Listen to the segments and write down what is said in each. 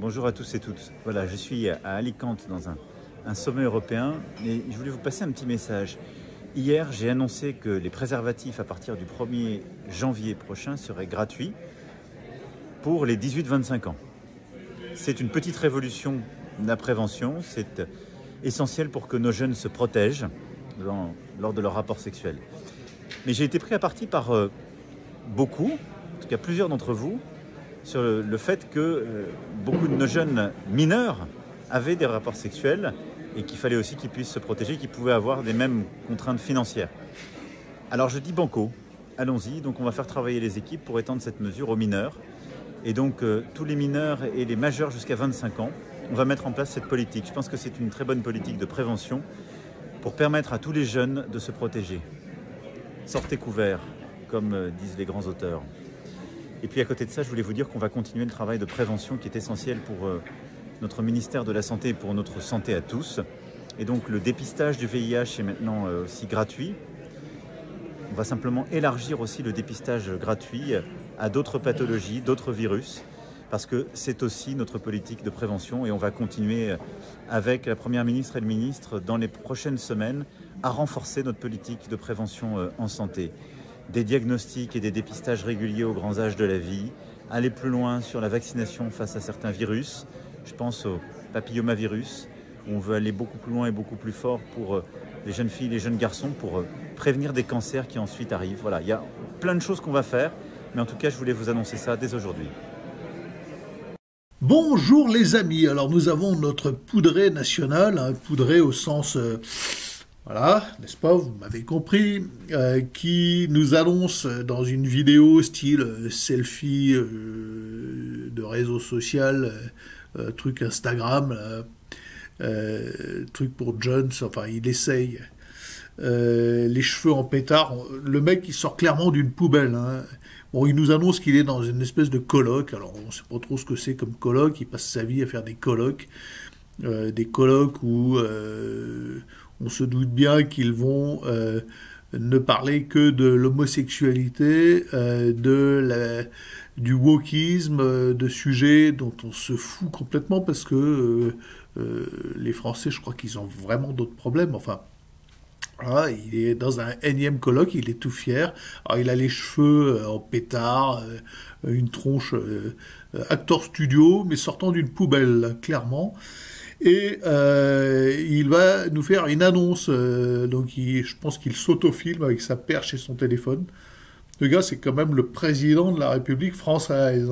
Bonjour à tous et toutes. Voilà, je suis à Alicante dans un sommet européen et je voulais vous passer un petit message. Hier, j'ai annoncé que les préservatifs à partir du 1er janvier prochain seraient gratuits pour les 18-25 ans. C'est une petite révolution de la prévention, c'est essentiel pour que nos jeunes se protègent lors de leur rapport sexuel. Mais j'ai été pris à partie par beaucoup, en tout cas plusieurs d'entre vous, sur le fait que beaucoup de nos jeunes mineurs avaient des rapports sexuels et qu'il fallait aussi qu'ils puissent se protéger, qu'ils pouvaient avoir des mêmes contraintes financières. Alors je dis banco, allons-y, donc on va faire travailler les équipes pour étendre cette mesure aux mineurs. Et donc tous les mineurs et les majeurs jusqu'à 25 ans, on va mettre en place cette politique. Je pense que c'est une très bonne politique de prévention pour permettre à tous les jeunes de se protéger. Sortez couverts, comme disent les grands auteurs. Et puis à côté de ça, je voulais vous dire qu'on va continuer le travail de prévention qui est essentiel pour notre ministère de la Santé et pour notre santé à tous. Et donc le dépistage du VIH est maintenant aussi gratuit. On va simplement élargir aussi le dépistage gratuit à d'autres pathologies, d'autres virus, parce que c'est aussi notre politique de prévention et on va continuer avec la Première ministre et le ministre dans les prochaines semaines à renforcer notre politique de prévention en santé. Des diagnostics et des dépistages réguliers aux grands âges de la vie, aller plus loin sur la vaccination face à certains virus. Je pense au papillomavirus, où on veut aller beaucoup plus loin et beaucoup plus fort pour les jeunes filles et les jeunes garçons pour prévenir des cancers qui ensuite arrivent. Voilà, il y a plein de choses qu'on va faire, mais en tout cas, je voulais vous annoncer ça dès aujourd'hui. Bonjour les amis, alors nous avons notre poudré national, poudré au sens... Voilà, n'est-ce pas, vous m'avez compris, qui nous annonce dans une vidéo style selfie de réseau social, truc Instagram, truc pour Jones, enfin il essaye, les cheveux en pétard, le mec il sort clairement d'une poubelle. Bon, il nous annonce qu'il est dans une espèce de colloque, alors on ne sait pas trop ce que c'est comme colloque, il passe sa vie à faire des colloques où... on se doute bien qu'ils vont ne parler que de l'homosexualité, du wokisme, de sujets dont on se fout complètement parce que les Français, je crois qu'ils ont vraiment d'autres problèmes. Enfin, voilà, il est dans un énième colloque, il est tout fier. Alors, il a les cheveux en pétard, une tronche acteur studio, mais sortant d'une poubelle, clairement. Et il va nous faire une annonce, je pense qu'il s'autofilme avec sa perche et son téléphone. Le gars, c'est quand même le président de la République française.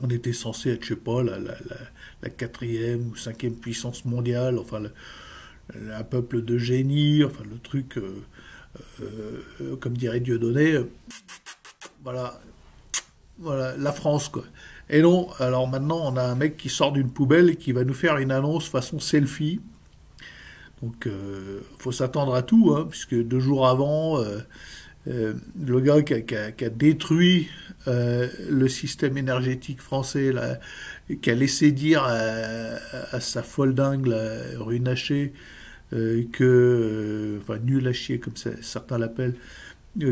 On était censé être, je sais pas, la 4e ou 5e puissance mondiale, enfin, un peuple de génie, enfin, le truc, comme dirait Dieudonné, voilà, la France, quoi. Et non, alors maintenant, on a un mec qui sort d'une poubelle et qui va nous faire une annonce façon selfie. Donc, faut s'attendre à tout, puisque 2 jours avant, le gars qui a détruit le système énergétique français, là, qui a laissé dire à sa folle dingue, Rue Nacher, enfin, nul à chier, comme certains l'appellent,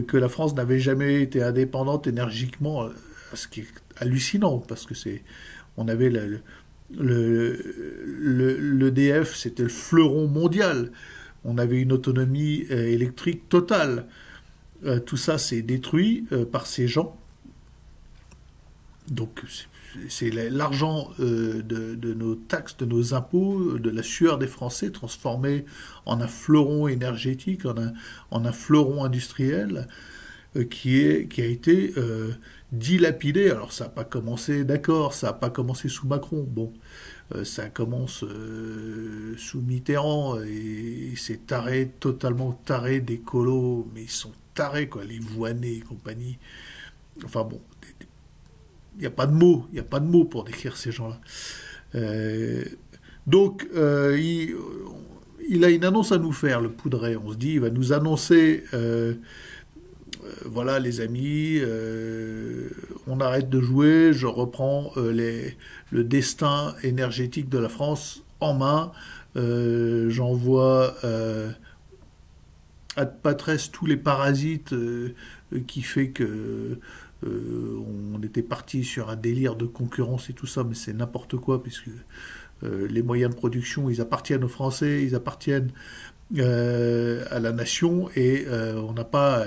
que la France n'avait jamais été indépendante énergiquement, ce qui est hallucinant, parce que on avait l'EDF, c'était le fleuron mondial, on avait une autonomie électrique totale. Tout ça s'est détruit par ces gens. Donc c'est l'argent de nos taxes, de nos impôts, de la sueur des Français transformé en un fleuron énergétique, en un fleuron industriel qui a été dilapidé. Alors ça n'a pas commencé, d'accord, ça n'a pas commencé sous Macron, bon, ça commence sous Mitterrand, et ces tarés, totalement tarés d'écolos, mais ils sont tarés, quoi, les Voinés et compagnie. Enfin bon, il n'y a pas de mots pour décrire ces gens-là. Donc, il a une annonce à nous faire, le poudré. On se dit, il va nous annoncer... voilà les amis, on arrête de jouer, je reprends le destin énergétique de la France en main, j'envoie ad patres tous les parasites qui fait que on était parti sur un délire de concurrence et tout ça, mais c'est n'importe quoi, puisque les moyens de production, ils appartiennent aux Français, ils appartiennent à la nation, et on n'a pas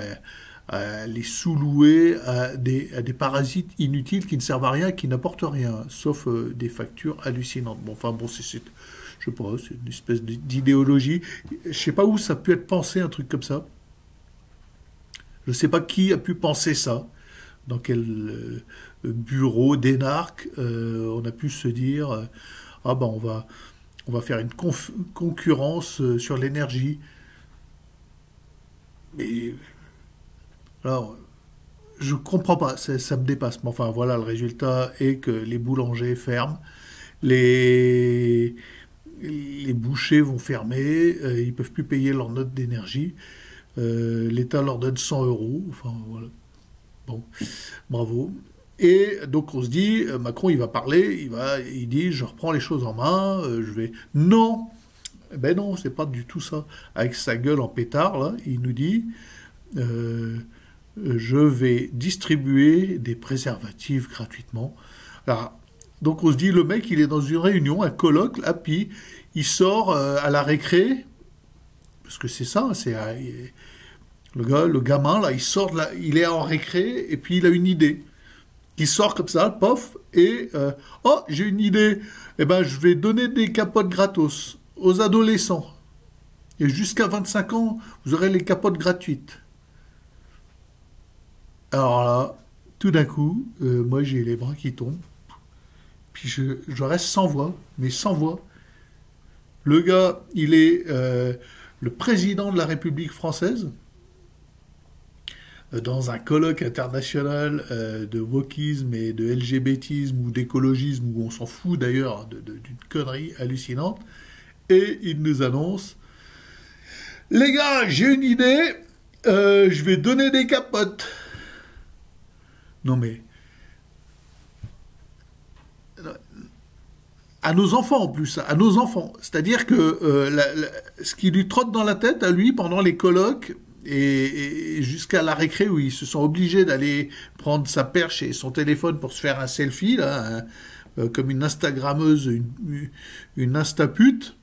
à les sous-louer à des parasites inutiles qui ne servent à rien, qui n'apportent rien, sauf des factures hallucinantes. Bon, enfin bon, je sais pas, c'est une espèce d'idéologie. Je sais pas où ça a pu être pensé, un truc comme ça. Je sais pas qui a pu penser ça, dans quel bureau d'énarque on a pu se dire ah ben on va faire une concurrence sur l'énergie. Mais alors, je comprends pas, ça me dépasse. Mais enfin, voilà, le résultat est que les boulangers ferment, les, les bouchers vont fermer, ils peuvent plus payer leur note d'énergie. L'État leur donne 100 euros. Enfin, voilà. Bon, bravo. Et donc on se dit, Macron, il va parler, il dit, je reprends les choses en main, je vais... Non, ben non, c'est pas du tout ça. Avec sa gueule en pétard, là, il nous dit, je vais distribuer des préservatifs gratuitement. Alors, donc on se dit, le mec, il est dans une réunion, un colloque, là, puis il sort à la récré, parce que c'est ça, le gamin, là, il sort, là, il est en récré, et puis il a une idée. Il sort comme ça, pof, et oh, j'ai une idée, eh ben, je vais donner des capotes gratos aux adolescents. Et jusqu'à 25 ans, vous aurez les capotes gratuites. Alors là, tout d'un coup, moi j'ai les bras qui tombent, puis je reste sans voix, mais sans voix. Le gars, il est le président de la République française, dans un colloque international de wokisme et de LGBTisme ou d'écologisme, où on s'en fout d'ailleurs d'une connerie hallucinante, et il nous annonce « Les gars, j'ai une idée, je vais donner des capotes. » Non mais... À nos enfants en plus, à nos enfants. C'est-à-dire que ce qui lui trotte dans la tête à lui pendant les colloques, et jusqu'à la récré où ils se sont obligés d'aller prendre sa perche et son téléphone pour se faire un selfie, là, comme une Instagrammeuse, une Instapute,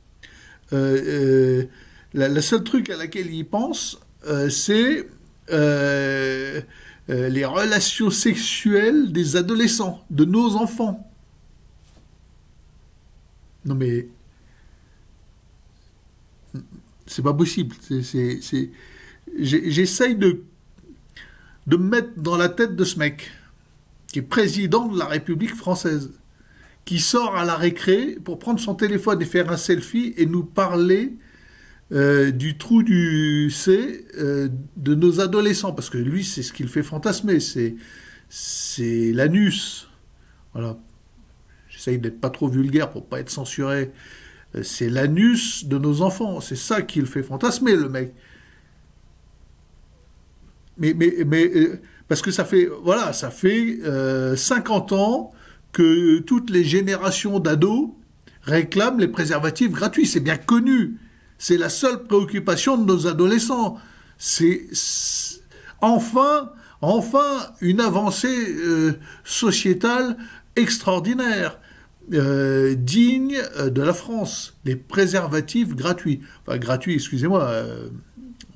la seule truc à laquelle ils pensent, c'est les relations sexuelles des adolescents, de nos enfants. Non mais... c'est pas possible. J'essaye de me mettre dans la tête de ce mec, qui est président de la République française, qui sort à la récré pour prendre son téléphone et faire un selfie et nous parler du trou du C de nos adolescents. Parce que lui, c'est ce qu'il fait fantasmer, c'est l'anus. Voilà. J'essaye d'être pas trop vulgaire pour pas être censuré. C'est l'anus de nos enfants. C'est ça qui le fait fantasmer, le mec. Mais parce que ça fait 50 ans que toutes les générations d'ados réclament les préservatifs gratuits. C'est bien connu. C'est la seule préoccupation de nos adolescents. C'est enfin une avancée sociétale extraordinaire, digne de la France. Les préservatifs gratuits. Enfin, gratuits, excusez-moi,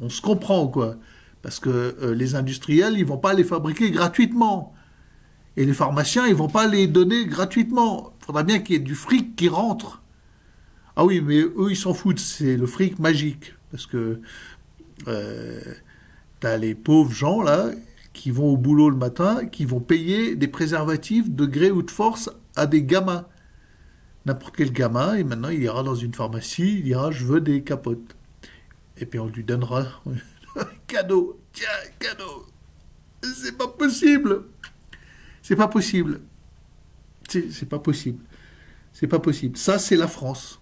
on se comprend, quoi. Parce que les industriels, ils vont pas les fabriquer gratuitement. Et les pharmaciens, ils vont pas les donner gratuitement. Il faudra bien qu'il y ait du fric qui rentre. Ah oui, mais eux, ils s'en foutent. C'est le fric magique. Parce que t'as les pauvres gens, là, qui vont au boulot le matin, qui vont payer des préservatifs de gré ou de force à des gamins. N'importe quel gamin, et maintenant, il ira dans une pharmacie, il dira « je veux des capotes ». Et puis on lui donnera... cadeau, tiens, cadeau. C'est pas possible. C'est pas possible. C'est pas possible. C'est pas possible. Ça, c'est la France.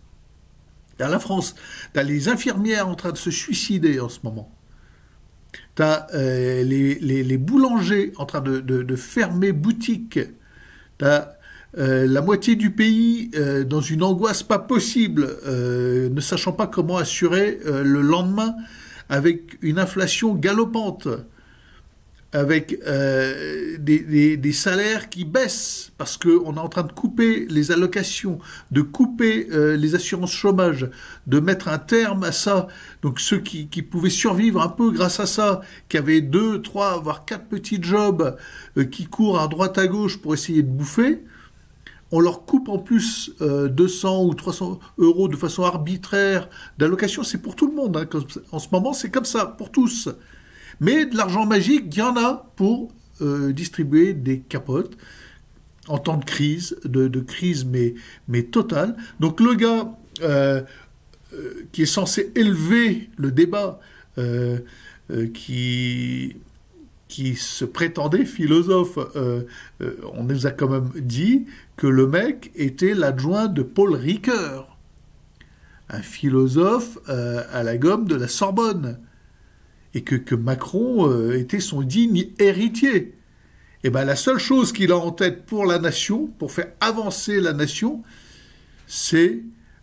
Dans la France, t'as les infirmières en train de se suicider en ce moment. T'as les boulangers en train de fermer boutique. T'as la moitié du pays dans une angoisse pas possible, ne sachant pas comment assurer le lendemain, avec une inflation galopante. avec des salaires qui baissent parce qu'on est en train de couper les allocations, de couper les assurances chômage, de mettre un terme à ça. Donc ceux qui pouvaient survivre un peu grâce à ça, qui avaient 2, 3, voire 4 petits jobs, qui courent à droite à gauche pour essayer de bouffer, on leur coupe en plus 200 ou 300 euros de façon arbitraire d'allocation. C'est pour tout le monde, hein. En ce moment, c'est comme ça, pour tous. Mais de l'argent magique, il y en a pour distribuer des capotes en temps de crise, de crise mais totale. Donc le gars qui est censé élever le débat, qui se prétendait philosophe, on nous a quand même dit que le mec était l'adjoint de Paul Ricoeur, un philosophe à la gomme de la Sorbonne. Et que Macron était son digne héritier. Et bien la seule chose qu'il a en tête pour la nation, pour faire avancer la nation, c'est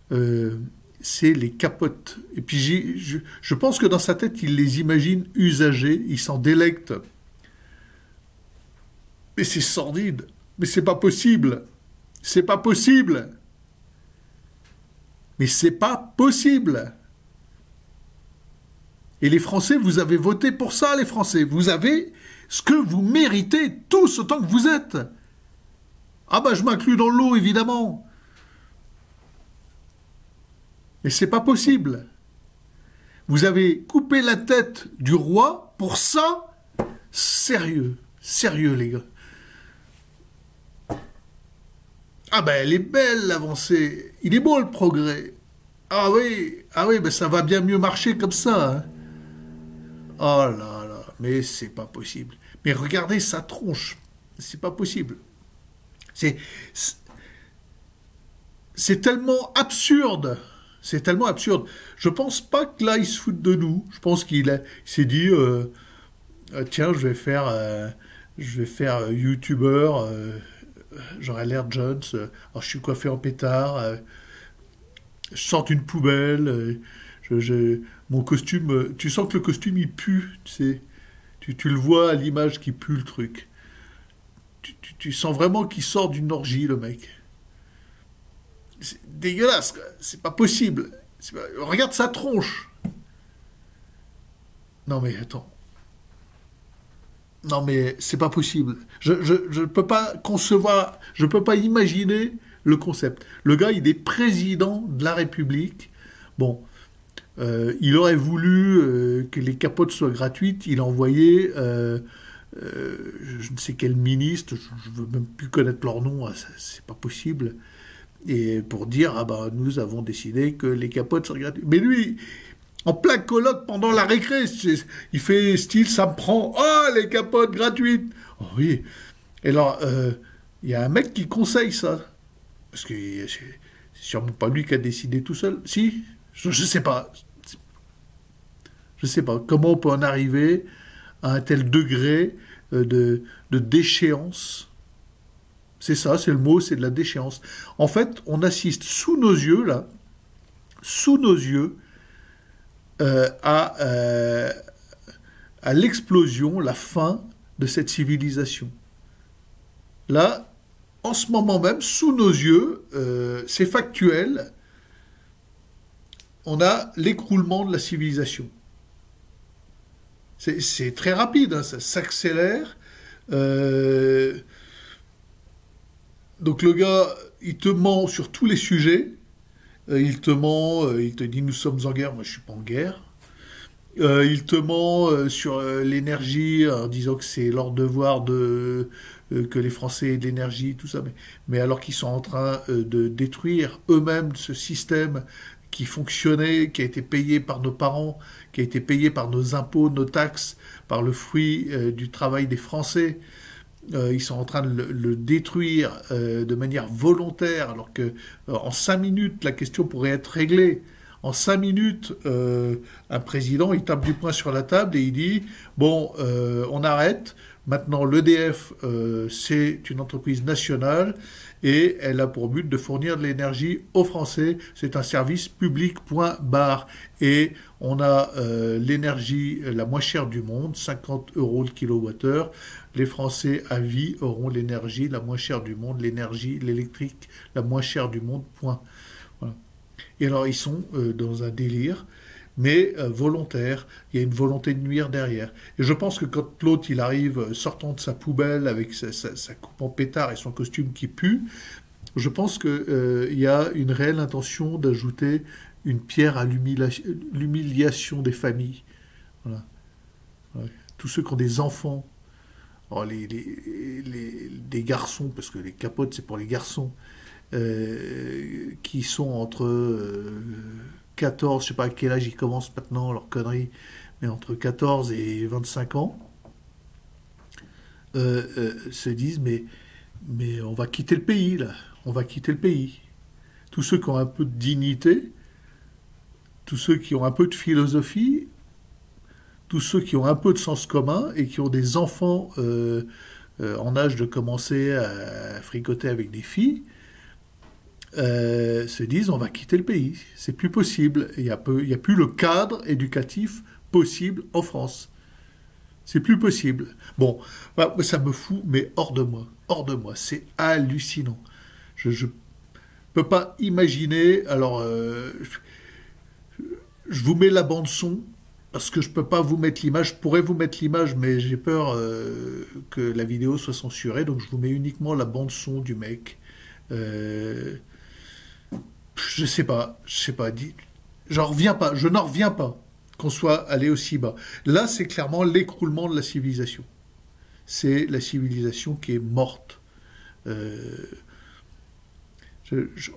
les capotes. Et puis je pense que dans sa tête, il les imagine usagées, il s'en délecte. Mais c'est sordide, mais c'est pas possible. C'est pas possible. Mais c'est pas possible. Et les Français, vous avez voté pour ça, les Français. Vous avez ce que vous méritez, tous autant que vous êtes. Ah bah je m'inclus dans le lot, évidemment. Mais c'est pas possible. Vous avez coupé la tête du roi pour ça. Sérieux, sérieux les gars. Ah ben elle est belle l'avancée. Il est beau le progrès. Ah oui, ben ça va bien mieux marcher comme ça, hein. Oh là là, mais c'est pas possible. Mais regardez sa tronche, c'est pas possible. C'est tellement absurde, c'est tellement absurde. Je pense pas que là il se fout de nous. Je pense qu'il s'est dit, tiens, je vais faire youtubeur. J'aurais l'air Jones. Alors je suis coiffé en pétard. Je sors une poubelle. Mon costume, tu sens que le costume il pue, tu sais. Tu le vois à l'image qui pue le truc. Tu sens vraiment qu'il sort d'une orgie, le mec. C'est dégueulasse, quoi. C'est pas possible. Regarde sa tronche. Non mais attends. Non mais c'est pas possible. Je peux pas concevoir, je peux pas imaginer le concept. Le gars, il est président de la République. Bon. Il aurait voulu que les capotes soient gratuites. Il a envoyé, je ne sais quel ministre, je ne veux même plus connaître leur nom, c'est pas possible, et pour dire, ah bah nous avons décidé que les capotes soient gratuites. Mais lui, en plein colloque pendant la récré, il fait style, ça me prend, oh les capotes gratuites. Oh oui. Et alors, il y a un mec qui conseille ça, parce que c'est sûrement pas lui qui a décidé tout seul. Si, je sais pas. Je ne sais pas comment on peut en arriver à un tel degré de déchéance. C'est ça, c'est le mot, c'est de la déchéance. En fait, on assiste sous nos yeux, là, à l'explosion, la fin de cette civilisation. Là, en ce moment même, sous nos yeux, c'est factuel, on a l'écroulement de la civilisation. C'est très rapide, hein, ça s'accélère. Donc le gars, il te ment sur tous les sujets. Il te ment, il te dit nous sommes en guerre, moi je suis pas en guerre. Il te ment sur l'énergie en disant que c'est leur devoir que les Français aient de l'énergie, tout ça. Mais alors qu'ils sont en train de détruire eux-mêmes ce système qui fonctionnait, qui a été payé par nos parents, qui a été payé par nos impôts, nos taxes, par le fruit du travail des Français. Ils sont en train de le détruire de manière volontaire, alors que en 5 minutes, la question pourrait être réglée. En 5 minutes, un président, il tape du poing sur la table et il dit, bon, on arrête. Maintenant, l'EDF, c'est une entreprise nationale et elle a pour but de fournir de l'énergie aux Français. C'est un service public, point barre. Et on a l'énergie la moins chère du monde, 50 € le kilowattheure. Les Français à vie auront l'énergie la moins chère du monde, l'électrique la moins chère du monde, point. Voilà. Et alors, ils sont dans un délire, mais volontaire. Il y a une volonté de nuire derrière. Et je pense que quand l'autre, il arrive sortant de sa poubelle avec sa coupe en pétard et son costume qui pue, je pense qu'il y a une réelle intention d'ajouter une pierre à l'humiliation des familles. Voilà. Ouais. Tous ceux qui ont des enfants, alors des garçons, parce que les capotes, c'est pour les garçons, qui sont entre 14, je sais pas à quel âge ils commencent maintenant leur connerie, mais entre 14 et 25 ans, se disent mais on va quitter le pays là, on va quitter le pays. Tous ceux qui ont un peu de dignité, tous ceux qui ont un peu de philosophie, tous ceux qui ont un peu de sens commun et qui ont des enfants en âge de commencer à fricoter avec des filles, se disent on va quitter le pays, c'est plus possible, il n'y a plus le cadre éducatif possible en France. C'est plus possible. Bon, bah, ça me fout, mais hors de moi, c'est hallucinant. Je peux pas imaginer, alors je vous mets la bande son, parce que je peux pas vous mettre l'image, je pourrais vous mettre l'image, mais j'ai peur que la vidéo soit censurée, donc je vous mets uniquement la bande son du mec. Je sais pas, je n'en reviens pas qu'on soit allé aussi bas. Là, c'est clairement l'écroulement de la civilisation. C'est la civilisation qui est morte.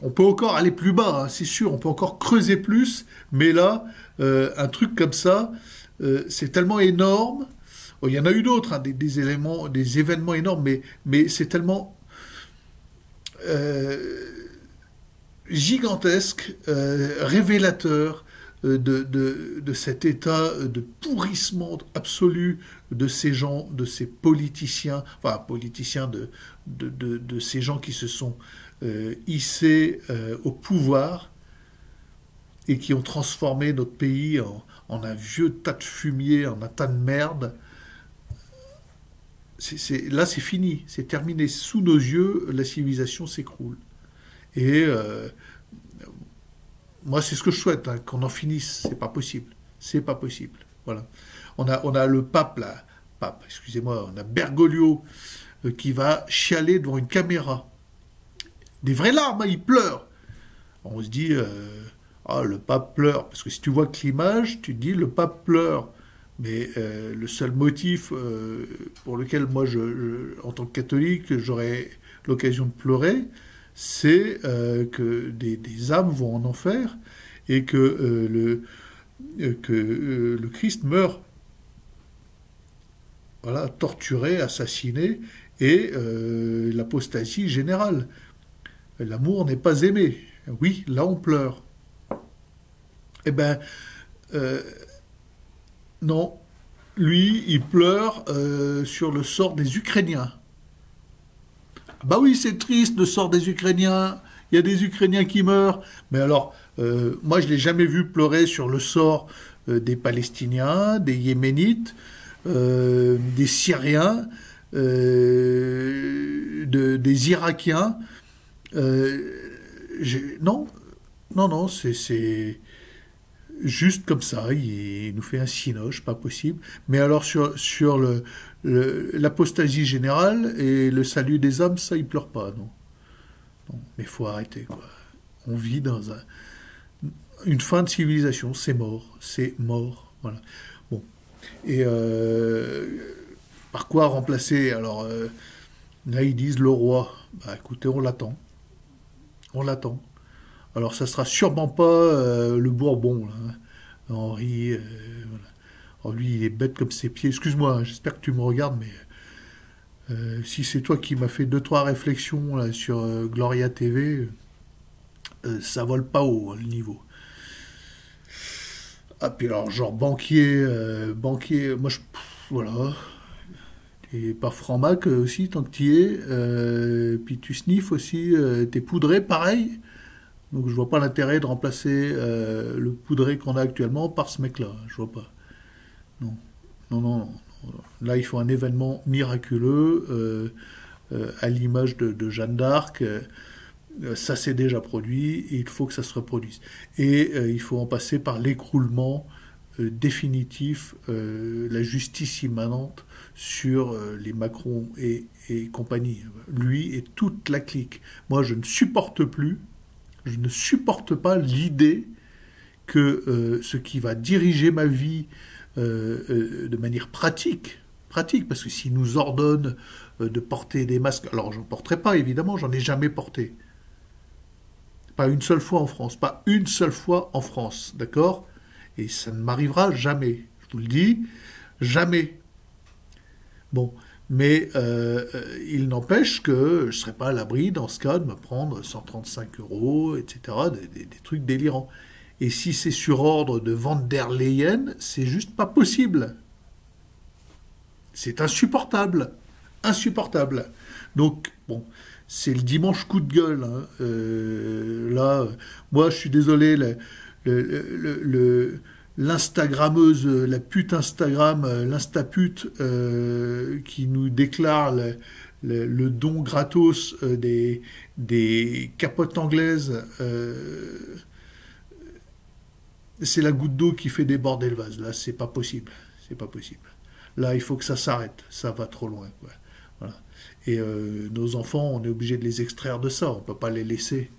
On peut encore aller plus bas, hein, c'est sûr, on peut encore creuser plus, mais là, un truc comme ça, c'est tellement énorme. Bon, il y en a eu d'autres, hein, des événements énormes, mais c'est tellement gigantesque, révélateur de cet état de pourrissement absolu de ces gens, de ces politiciens, enfin politiciens, de ces gens qui se sont hissés au pouvoir et qui ont transformé notre pays en un vieux tas de fumier, en un tas de merde. Là, c'est fini, c'est terminé. Sous nos yeux, la civilisation s'écroule. Et moi, c'est ce que je souhaite, hein, qu'on en finisse. C'est pas possible. C'est pas possible. Voilà. On a le pape, là. Excusez-moi, on a Bergoglio qui va chialer devant une caméra. Des vraies larmes, hein, il pleure. On se dit, le pape pleure. Parce que si tu vois que l'image, tu te dis, le pape pleure. Mais le seul motif pour lequel moi, en tant que catholique, j'aurais l'occasion de pleurer, c'est que des âmes vont en enfer et que le Christ meurt, voilà, torturé, assassiné, et l'apostasie générale. L'amour n'est pas aimé. Oui, là on pleure. Eh bien, non, lui, il pleure sur le sort des Ukrainiens. Bah oui, c'est triste le sort des Ukrainiens. Il y a des Ukrainiens qui meurent. Mais alors, moi, je ne l'ai jamais vu pleurer sur le sort des Palestiniens, des Yéménites, des Syriens, des Irakiens. Non, c'est juste comme ça. Il nous fait un cinoche, pas possible. Mais alors, sur l'apostasie générale et le salut des âmes, ça, il pleure pas, non. Mais il faut arrêter, quoi. On vit dans une fin de civilisation, c'est mort, voilà. Bon. Et par quoi remplacer? Alors, là, ils disent le roi. Bah, écoutez, on l'attend. Alors, ça sera sûrement pas le Bourbon, là, hein. Henri, voilà. Alors, lui, il est bête comme ses pieds. Excuse-moi, hein, j'espère que tu me regardes, mais si c'est toi qui m'as fait 2-3 réflexions là, sur Gloria TV, ça vole pas haut, hein, le niveau. Ah, puis alors, genre banquier, moi, voilà. Et pas franc-mac aussi, tant que tu y es. Puis tu sniffes aussi, t'es poudré, pareil. Donc je vois pas l'intérêt de remplacer le poudré qu'on a actuellement par ce mec-là. Je vois pas. Non. Non, non, non. Là, il faut un événement miraculeux, à l'image de Jeanne d'Arc. Ça s'est déjà produit, et il faut que ça se reproduise. Et il faut en passer par l'écroulement définitif, la justice immanente sur les Macron et compagnie. Lui et toute la clique. Moi, je ne supporte pas l'idée que ce qui va diriger ma vie de manière pratique, parce que s'il nous ordonne de porter des masques, alors j'en porterai pas évidemment, j'en ai jamais porté. Pas une seule fois en France, pas une seule fois en France, d'accord? Et ça ne m'arrivera jamais, je vous le dis, jamais. Bon, mais il n'empêche que je ne serai pas à l'abri, dans ce cas, de me prendre 135 euros, etc., des trucs délirants. Et si c'est sur ordre de Van der Leyen, c'est juste pas possible. C'est insupportable. Insupportable. Donc, bon, c'est le dimanche coup de gueule, hein. Là, moi, je suis désolé, le, le, le, l'Instagrammeuse, la pute Instagram, l'Instapute, qui nous déclare le don gratos des capotes anglaises, c'est la goutte d'eau qui fait déborder le vase. Là, c'est pas possible. C'est pas possible. Là, il faut que ça s'arrête. Ça va trop loin, quoi. Voilà. Et nos enfants, on est obligé de les extraire de ça. On peut pas les laisser.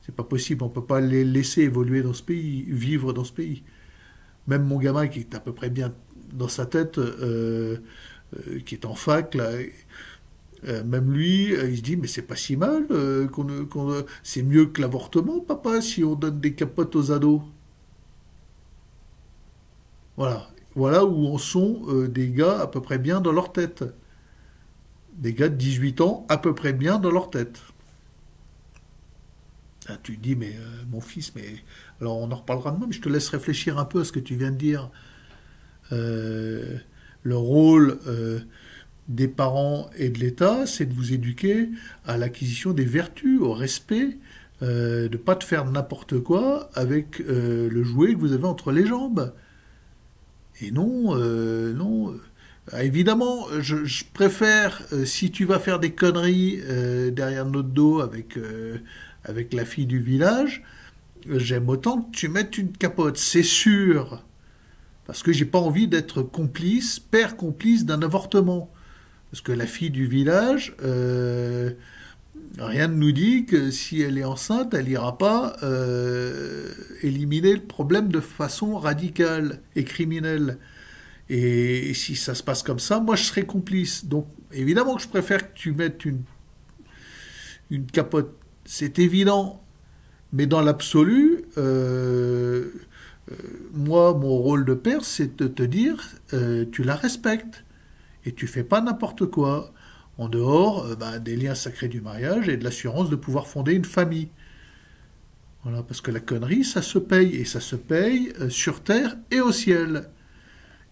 C'est pas possible. On peut pas les laisser évoluer dans ce pays, vivre dans ce pays. Même mon gamin qui est à peu près bien dans sa tête, qui est en fac, là, même lui, il se dit, mais c'est pas si mal, c'est mieux que l'avortement, papa, si on donne des capotes aux ados. Voilà. Voilà où en sont des gars à peu près bien dans leur tête. Des gars de 18 ans à peu près bien dans leur tête. Ah, tu te dis, mais mon fils, mais... Alors on en reparlera demain, mais je te laisse réfléchir un peu à ce que tu viens de dire. Euh, le rôle des parents et de l'État, c'est de vous éduquer à l'acquisition des vertus, au respect, de ne pas te faire n'importe quoi avec le jouet que vous avez entre les jambes. Et non, non. Évidemment, je préfère, si tu vas faire des conneries derrière notre dos avec la fille du village, j'aime autant que tu mettes une capote, c'est sûr. Parce que j'ai pas envie d'être complice, père complice d'un avortement. Parce que la fille du village, rien ne nous dit que si elle est enceinte, elle n'ira pas éliminer le problème de façon radicale et criminelle. Et si ça se passe comme ça, moi je serai complice. Donc évidemment que je préfère que tu mettes une capote. C'est évident. Mais dans l'absolu, moi, mon rôle de père, c'est de te dire, tu la respectes. Et tu fais pas n'importe quoi. En dehors des liens sacrés du mariage et de l'assurance de pouvoir fonder une famille. Voilà, parce que la connerie, ça se paye. Et ça se paye sur terre et au ciel.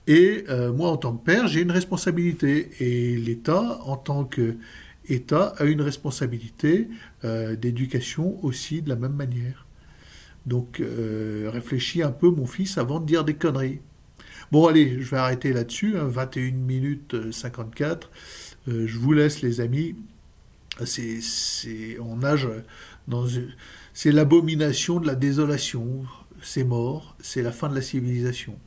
Et moi, en tant que père, j'ai une responsabilité. Et l'État, en tant qu'État, a une responsabilité d'éducation aussi de la même manière. Donc, réfléchis un peu, mon fils, avant de dire des conneries. Bon, allez, je vais arrêter là-dessus, hein, 21 minutes 54. Je vous laisse, les amis. On nage c'est l'abomination de la désolation. C'est mort, c'est la fin de la civilisation.